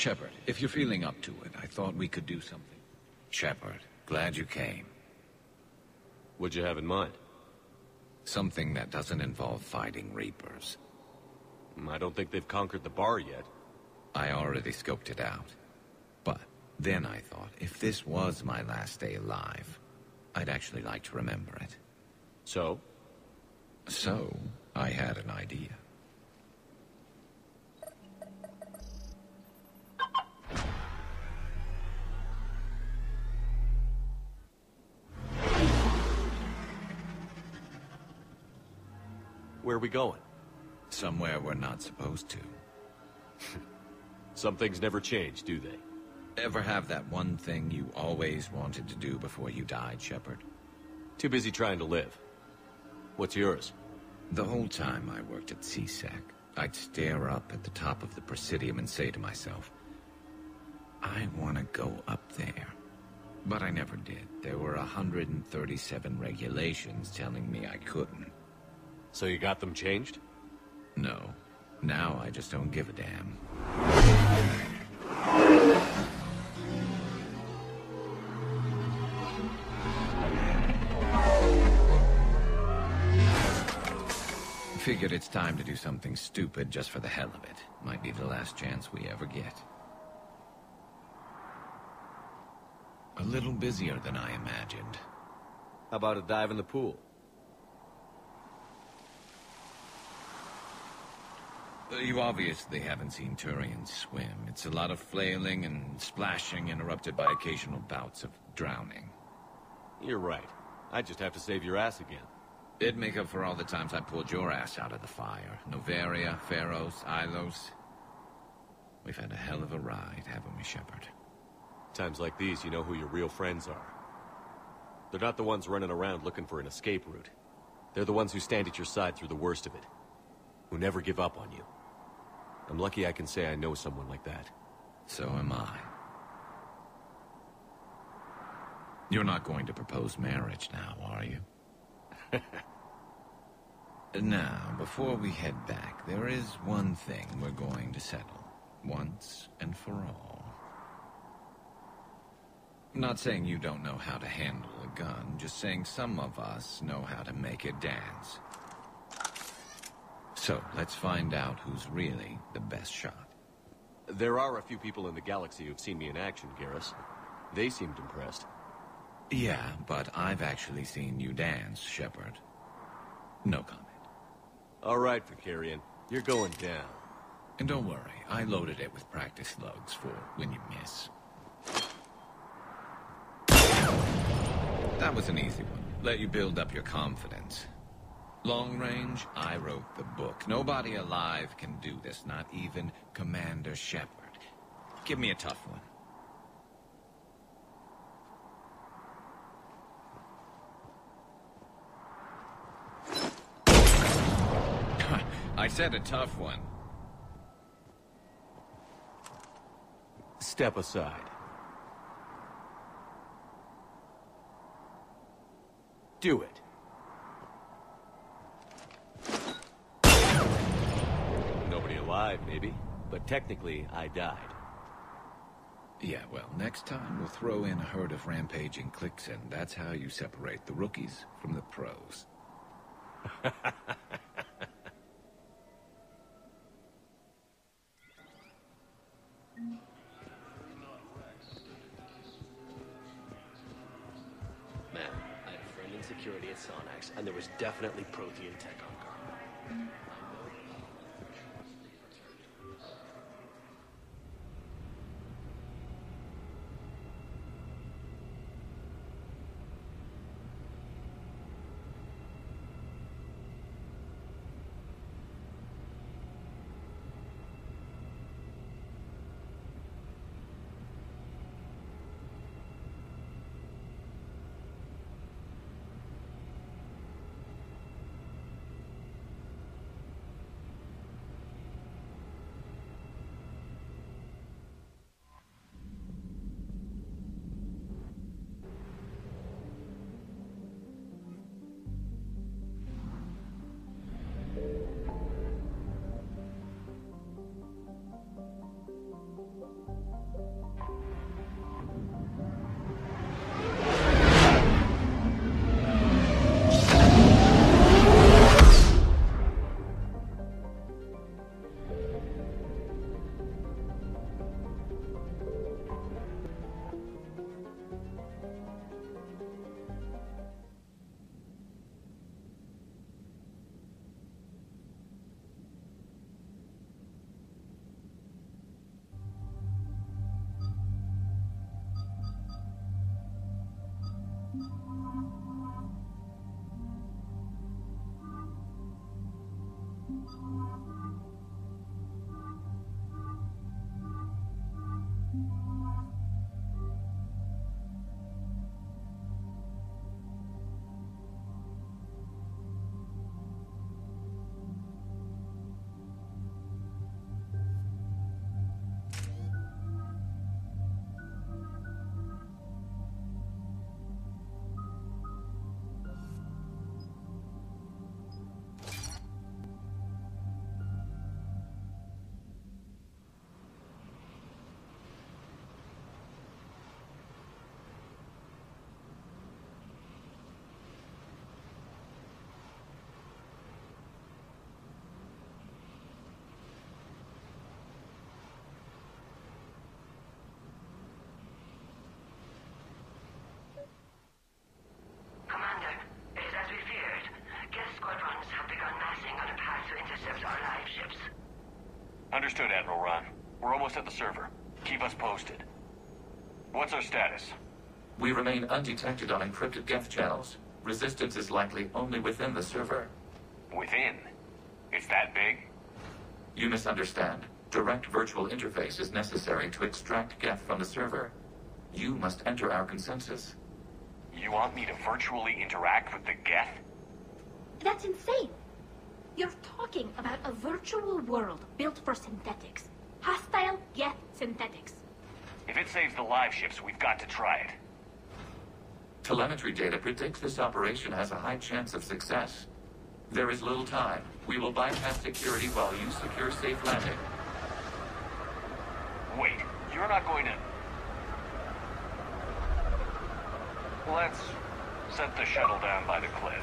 Shepard, if you're feeling up to it, I thought we could do something. Shepard, glad you came. What'd you have in mind? Something that doesn't involve fighting Reapers. I don't think they've conquered the bar yet. I already scoped it out. But then I thought, if this was my last day alive, I'd actually like to remember it. So? So, I had an idea. Where are we going? Somewhere we're not supposed to. Some things never change, do they? Ever have that one thing you always wanted to do before you died, Shepard? Too busy trying to live. What's yours? The whole time I worked at CSEC, I'd stare up at the top of the Presidium and say to myself, I want to go up there. But I never did. There were 137 regulations telling me I couldn't. So you got them changed? No. Now I just don't give a damn. Figured it's time to do something stupid just for the hell of it. Might be the last chance we ever get. A little busier than I imagined. How about a dive in the pool? You obviously haven't seen Turians swim. It's a lot of flailing and splashing, interrupted by occasional bouts of drowning. You're right. I just have to save your ass again. It'd make up for all the times I pulled your ass out of the fire. Noveria, Pharos, Ilos. We've had a hell of a ride, haven't we, Shepard? Times like these, you know who your real friends are. They're not the ones running around looking for an escape route. They're the ones who stand at your side through the worst of it. Who never give up on you. I'm lucky I can say I know someone like that. So am I. You're not going to propose marriage now, are you? Now, before we head back, there is one thing we're going to settle. Once and for all. I'm not saying you don't know how to handle a gun, just saying some of us know how to make it dance. So, let's find out who's really the best shot. There are a few people in the galaxy who've seen me in action, Garrus. They seemed impressed. Yeah, but I've actually seen you dance, Shepard. No comment. All right, Vakarian. You're going down. And don't worry, I loaded it with practice slugs for when you miss. That was an easy one. Let you build up your confidence. Long range, I wrote the book. Nobody alive can do this, not even Commander Shepard. Give me a tough one. I said a tough one. Step aside. Do it. Nobody alive, maybe. But technically, I died. Yeah, well, next time we'll throw in a herd of rampaging cliques, and that's how you separate the rookies from the pros. Man, I had a friend in security at Sonax, and there was definitely Prothean tech on guard. Understood, Admiral Ron. We're almost at the server. Keep us posted. What's our status? We remain undetected on encrypted Geth channels. Resistance is likely only within the server. Within? It's that big? You misunderstand. Direct virtual interface is necessary to extract Geth from the server. You must enter our consensus. You want me to virtually interact with the Geth? That's insane! You're talking about a virtual world built for synthetics. Hostile Geth synthetics. If it saves the live ships, we've got to try it. Telemetry data predicts this operation has a high chance of success. There is little time. We will bypass security while you secure safe landing. Wait, you're not going to... Let's set the shuttle down by the cliff.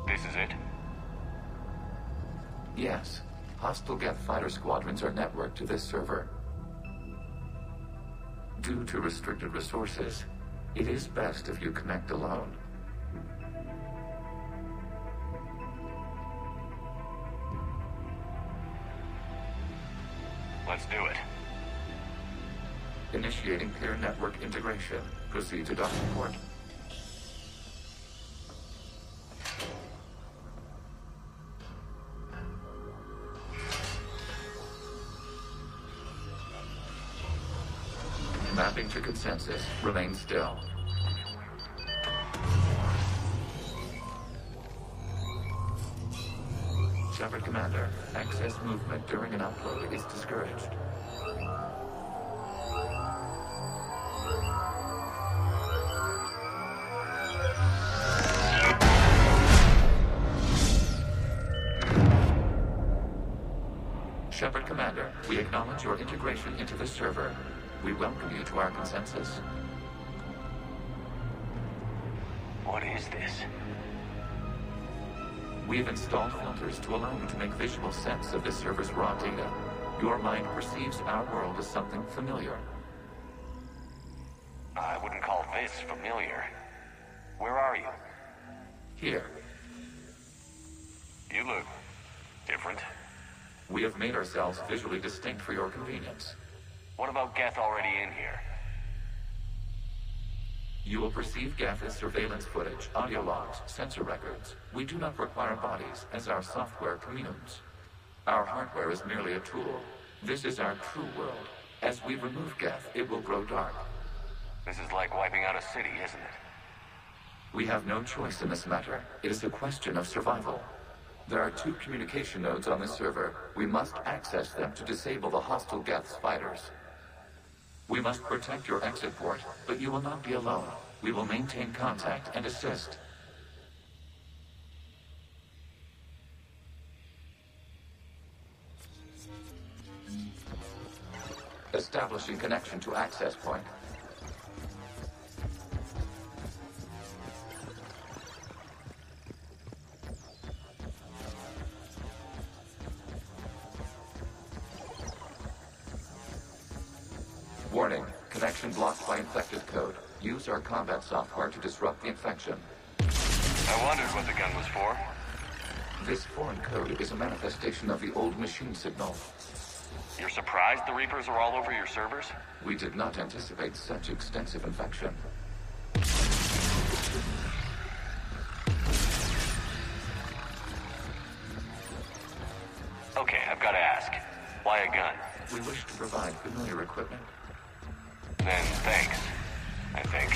This is it? Yes. Hostile Geth fighter squadrons are networked to this server. Due to restricted resources, it is best if you connect alone. Let's do it. Initiating peer network integration. Proceed to docking port. Mapping to consensus. Remain still. Shepard Commander, excess movement during an upload is discouraged. Shepard Commander, we acknowledge your integration into the server. We welcome you to our consensus. What is this? We have installed filters to allow you to make visual sense of the server's raw data. Your mind perceives our world as something familiar. I wouldn't call this familiar. Where are you? Here, You look different. we have made ourselves visually distinct for your convenience. What about Geth already in here? You will perceive Geth as surveillance footage, audio logs, sensor records. We do not require bodies, as our software communes. Our hardware is merely a tool. This is our true world. As we remove Geth, it will grow dark. This is like wiping out a city, isn't it? We have no choice in this matter. It is a question of survival. There are 2 communication nodes on the server. We must access them to disable the hostile Geth's fighters. We must protect your exit port, but you will not be alone. We will maintain contact and assist. Establishing connection to access point. Warning, connection blocked by infected code. Use our combat software to disrupt the infection. I wondered what the gun was for. This foreign code is a manifestation of the old machine signal. You're surprised the Reapers are all over your servers? We did not anticipate such extensive infection. Okay, I've got to ask. Why a gun? We wish to provide familiar equipment. Then thanks, I think.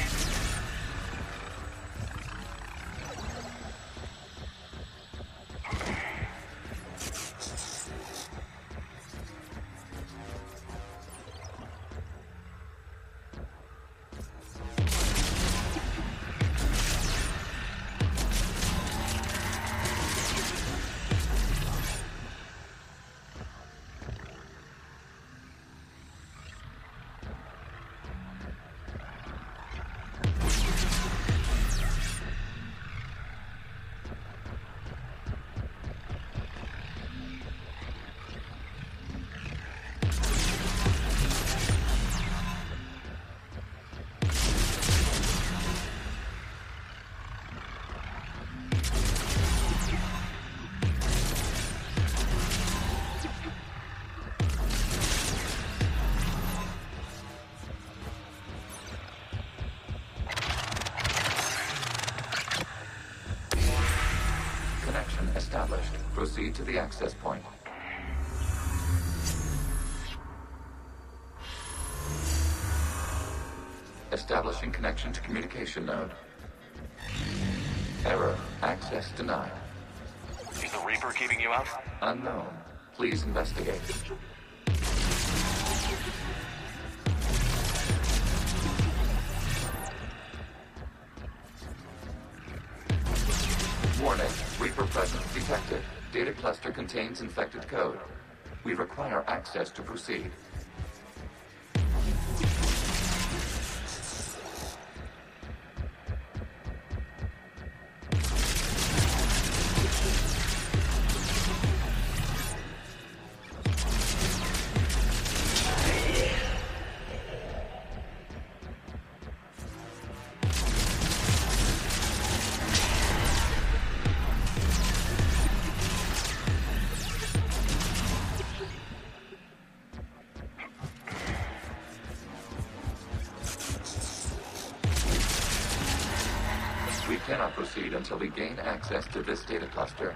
Established. Proceed to the access point. Establishing connection to communication node. Error. Access denied. Is the Reaper keeping you out? Unknown. Please investigate. Warning. Reaper presence detected. Data cluster contains infected code. We require access to proceed. We cannot proceed until we gain access to this data cluster.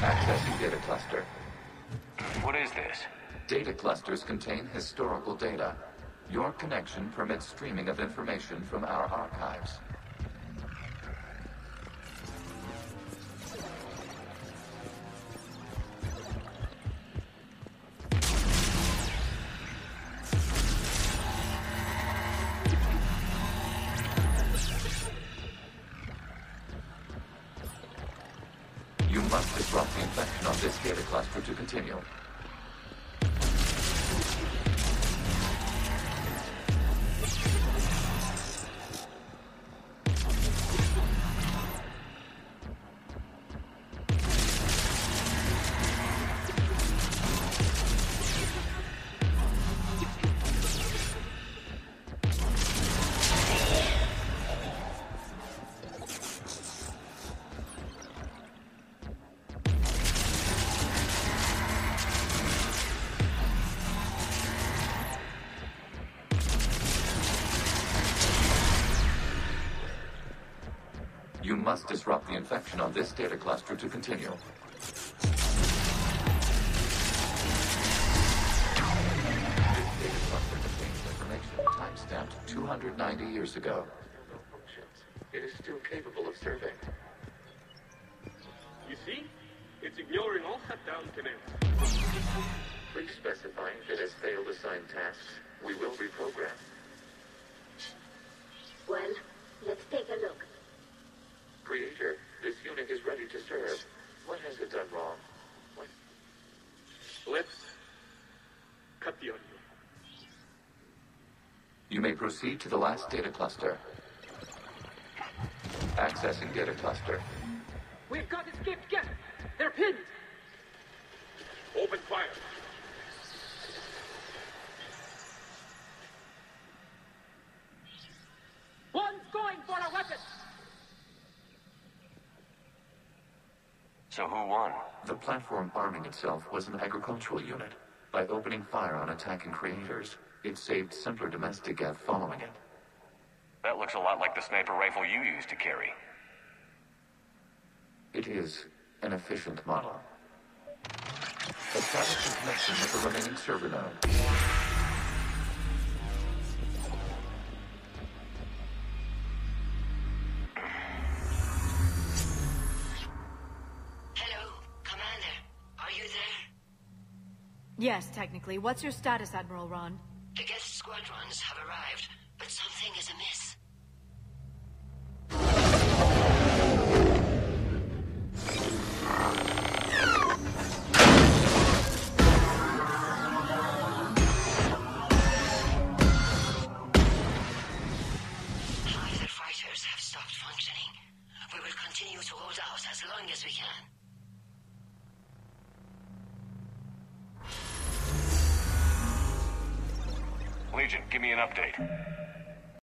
Accessing data cluster. What is this? Data clusters contain historical data. Your connection permits streaming of information from our archives. You must disrupt the infection on this data cluster to continue. You must disrupt the infection on this data cluster to continue. This data cluster contains information timestamped 290 years ago. It is still capable of serving. You see? It's ignoring all shutdown commands. Please specify if it has failed assigned tasks. We will reprogram. Well, let's take a look. Creator, this unit is ready to serve. What has it done wrong? What? Let's cut the audio. You may proceed to the last data cluster. Accessing data cluster. We've got escaped guests. They're pinned. Open fire. One's going for a weapon. So who won? The platform arming itself was an agricultural unit. By opening fire on attacking creators, it saved simpler domestic Geth following it. That looks a lot like the sniper rifle you used to carry. It is an efficient model. Establish a connection with the remaining server node. Hello, Commander. Are you there? Yes, technically. What's your status, Admiral Ron? The Geth squadrons have arrived, but something is amiss. Either fighters have stopped functioning. We will continue to hold out as long as we can. Legion, give me an update.